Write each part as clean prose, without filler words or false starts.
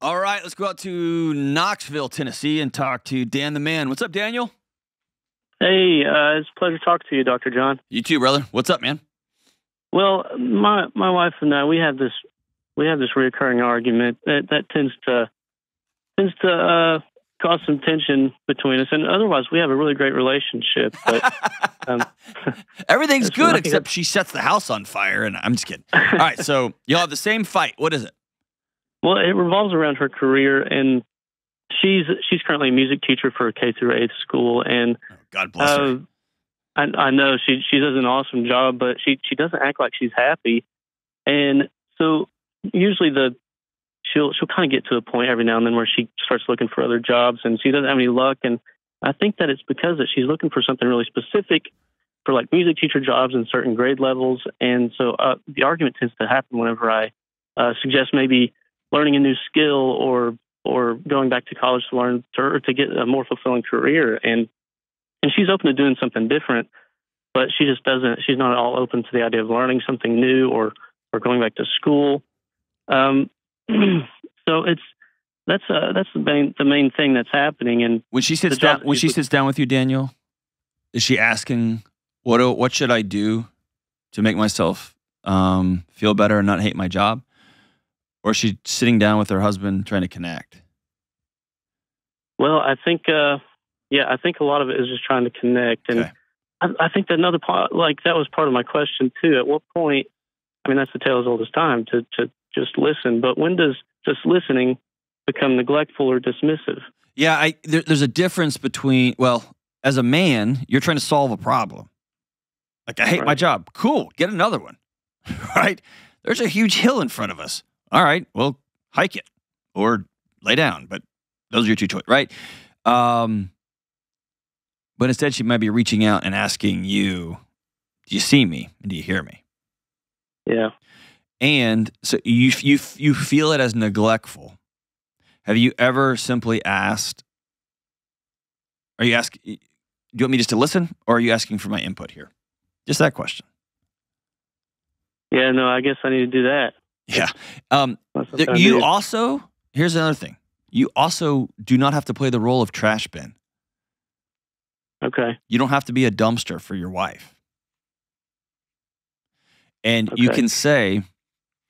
All right, let's go out to Knoxville, Tennessee, and talk to Dan the Man. What's up, Daniel? Hey, it's a pleasure talking to you, Dr. John. You too, brother. What's up, man? Well, my wife and I, we have this recurring argument that tends to cause some tension between us, and otherwise we have a really great relationship. But everything's good except she sets the house on fire, and I'm just kidding. All right, so y'all have the same fight. What is it? Well, it revolves around her career, and she's currently a music teacher for a K through 8th school, and God bless her. I know she does an awesome job, but she doesn't act like she's happy, and so usually she'll kind of get to a point every now and then where she starts looking for other jobs, and she doesn't have any luck, and I think that it's because that she's looking for something really specific for like music teacher jobs in certain grade levels, and so the argument tends to happen whenever I suggest maybe learning a new skill or going back to college to learn or to get a more fulfilling career. And she's open to doing something different, but she just doesn't, she's not at all open to the idea of learning something new or going back to school. So that's the main thing that's happening. And when she sits down with you, Daniel, is she asking, what should I do to make myself feel better and not hate my job? Or is she sitting down with her husband trying to connect? Well, I think, I think a lot of it is just trying to connect. And okay. I think that another part, like that was part of my question too. At what point, I mean, that's the tale as old as time to just listen. But when does just listening become neglectful or dismissive? Yeah, there's a difference between, well, as a man, you're trying to solve a problem. Like, I hate my job. Cool, get another one, right? There's a huge hill in front of us. All right, well, hike it or lay down, but those are your two choices, right? But instead, she might be reaching out and asking you, do you see me and do you hear me? Yeah. And so you feel it as neglectful. Have you ever simply asked, do you want me just to listen, or are you asking for my input here? Just that question. Yeah, no, I guess I need to do that. Yeah. You also, here's another thing. You also do not have to play the role of trash bin. Okay. You don't have to be a dumpster for your wife. And you can say,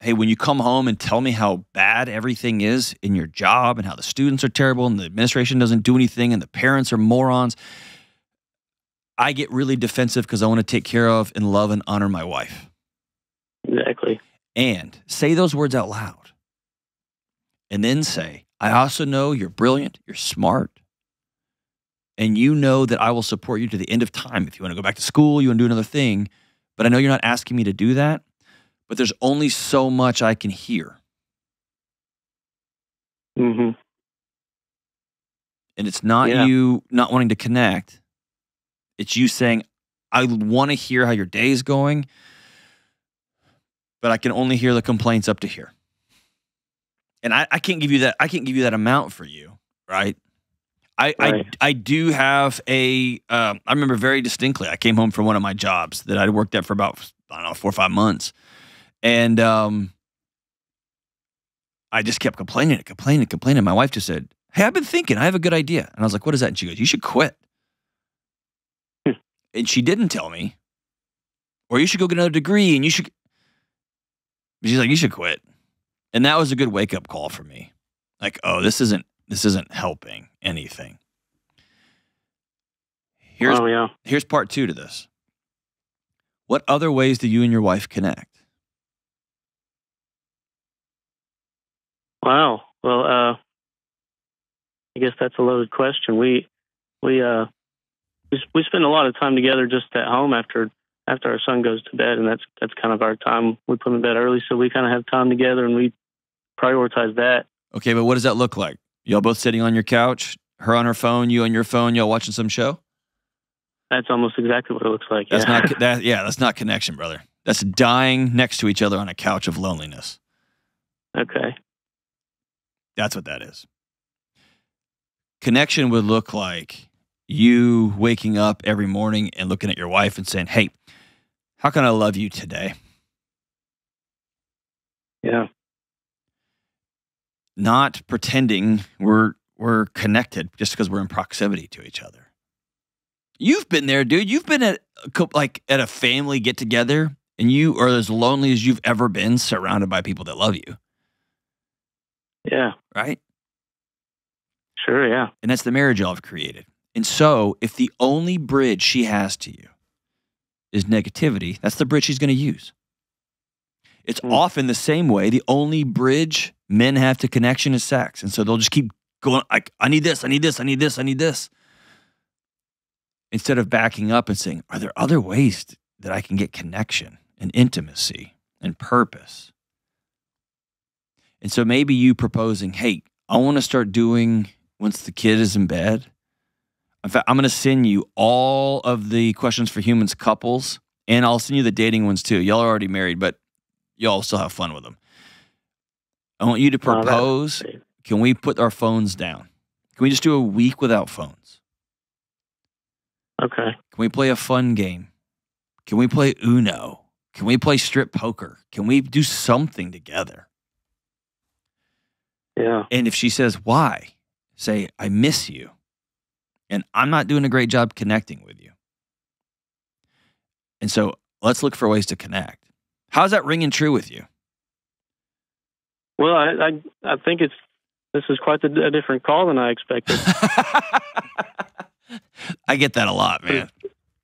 hey, when you come home and tell me how bad everything is in your job and how the students are terrible and the administration doesn't do anything and the parents are morons, I get really defensive because I want to take care of and love and honor my wife. Exactly. And say those words out loud. And then say, I also know you're brilliant, you're smart, and you know that I will support you to the end of time. If you want to go back to school, you want to do another thing, but I know you're not asking me to do that, but there's only so much I can hear. Mm-hmm. And it's not you not wanting to connect. It's you saying, I want to hear how your day is going, but I can only hear the complaints up to here. And I can't give you that. I can't give you that amount for you, right? I do have I remember very distinctly, I came home from one of my jobs that I'd worked at for about, 4 or 5 months. And I just kept complaining. My wife just said, hey, I've been thinking, I have a good idea. And I was like, what is that? And she goes, you should quit. And she didn't tell me, or you should go get another degree and she's like, you should quit. And that was a good wake-up call for me. Like, oh, this isn't helping anything. Here's part 2 to this. What other ways do you and your wife connect? Wow. Well, I guess that's a loaded question. We spend a lot of time together just at home after our son goes to bed, and that's kind of our time. We put him in bed early, so we kind of have time together, and we prioritize that. Okay, but what does that look like? Y'all both sitting on your couch, her on her phone, you on your phone, y'all watching some show? That's almost exactly what it looks like. That's not connection, brother. That's dying next to each other on a couch of loneliness. Okay. That's what that is. Connection would look like you waking up every morning and looking at your wife and saying, hey, how can I love you today? Yeah. not pretending we're connected just because we're in proximity to each other. You've been there, dude. You've been at a family get together, and you are as lonely as you've ever been, surrounded by people that love you. Yeah. Right? Sure, yeah. And that's the marriage y'all have created. And so, if the only bridge she has to you is negativity, that's the bridge she's going to use. It's often the same way. The only bridge men have to connection is sex. And so they'll just keep going, I need this, I need this, I need this, I need this. Instead of backing up and saying, are there other ways that I can get connection and intimacy and purpose? And so maybe you proposing, hey, I want to start doing once the kid is in bed. In fact, I'm going to send you all of the questions for humans couples, and I'll send you the dating ones too. Y'all are already married, but y'all still have fun with them. I want you to propose. Can we put our phones down? Can we just do a week without phones? Okay. Can we play a fun game? Can we play Uno? Can we play strip poker? Can we do something together? Yeah. And if she says, why? Say, I miss you. And I'm not doing a great job connecting with you. And so let's look for ways to connect. How's that ringing true with you? Well, I think this is quite a different call than I expected. I get that a lot, man.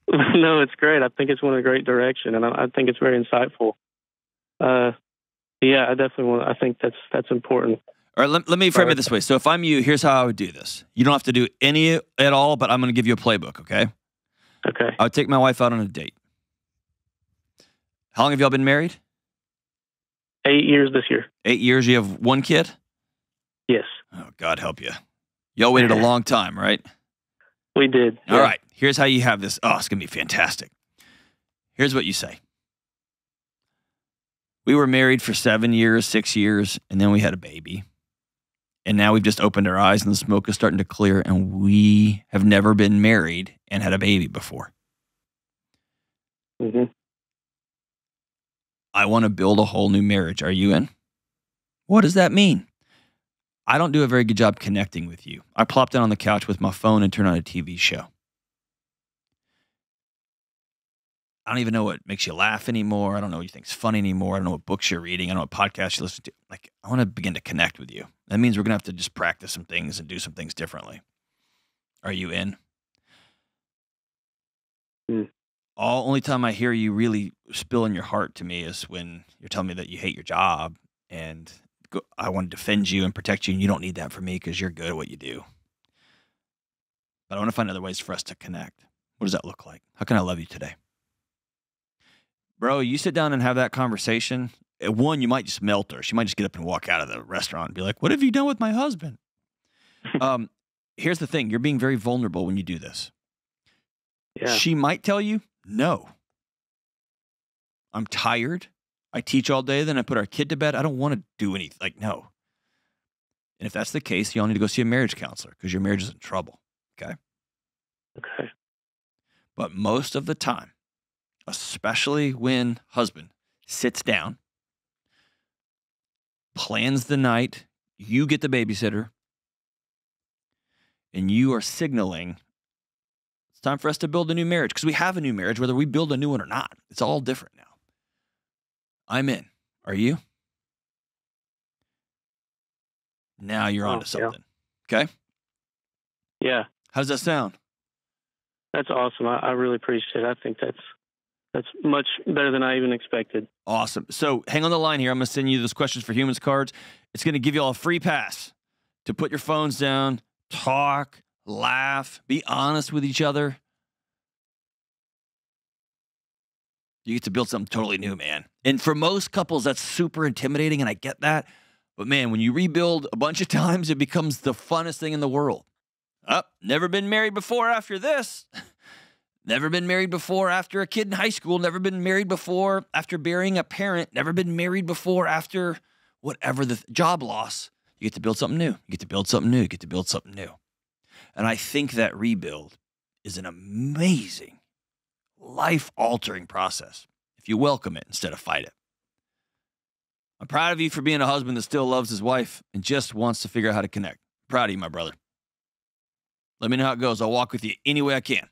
No, it's great. I think it's one of a great direction, and I think it's very insightful. Yeah, I definitely want. I think that's important. All right, let me frame it this way. So if I'm you, here's how I would do this. You don't have to do any at all, but I'm going to give you a playbook, okay? Okay. I would take my wife out on a date. How long have y'all been married? 8 years this year. 8 years. You have one kid? Yes. Oh, God help you. Y'all waited a long time, right? We did. All right. Here's how you have this. Oh, it's going to be fantastic. Here's what you say. We were married for 7 years, 6 years, and then we had a baby. And now we've just opened our eyes and the smoke is starting to clear, and we have never been married and had a baby before. Mm-hmm. I want to build a whole new marriage. Are you in? What does that mean? I don't do a very good job connecting with you. I plop down on the couch with my phone and turn on a TV show. I don't even know what makes you laugh anymore. I don't know what you think's funny anymore. I don't know what books you're reading. I don't know what podcasts you listen to. Like, I want to begin to connect with you. That means we're going to have to just practice some things and do some things differently. Are you in? Only time I hear you really spilling your heart to me is when you're telling me that you hate your job and I want to defend you and protect you, and you don't need that from me because you're good at what you do. But I want to find other ways for us to connect. What does that look like? How can I love you today? Bro, you sit down and have that conversation. One, you might just melt her. She might just get up and walk out of the restaurant and be like, what have you done with my husband? Here's the thing. You're being very vulnerable when you do this. Yeah. She might tell you, no. I'm tired. I teach all day. Then I put our kid to bed. I don't want to do anything. Like, no. And if that's the case, you all need to go see a marriage counselor because your marriage is in trouble. Okay? Okay. But most of the time, especially when husband sits down, plans the night, you get the babysitter, and you are signaling it's time for us to build a new marriage because we have a new marriage, whether we build a new one or not. It's all different now. I'm in. Are you? Now you're onto something. Yeah. Okay? Yeah. How does that sound? That's awesome. I really appreciate it. I think that's much better than I even expected. Awesome. So hang on the line here. I'm going to send you those questions for humans cards. It's going to give you all a free pass to put your phones down, talk, laugh, be honest with each other. You get to build something totally new, man. And for most couples, that's super intimidating, and I get that. But man, when you rebuild a bunch of times, it becomes the funnest thing in the world. Never been married before after this. Never been married before after a kid in high school. Never been married before after burying a parent. Never been married before after whatever the job loss. You get to build something new. You get to build something new. You get to build something new. And I think that rebuild is an amazing, life-altering process if you welcome it instead of fight it. I'm proud of you for being a husband that still loves his wife and just wants to figure out how to connect. Proud of you, my brother. Let me know how it goes. I'll walk with you any way I can.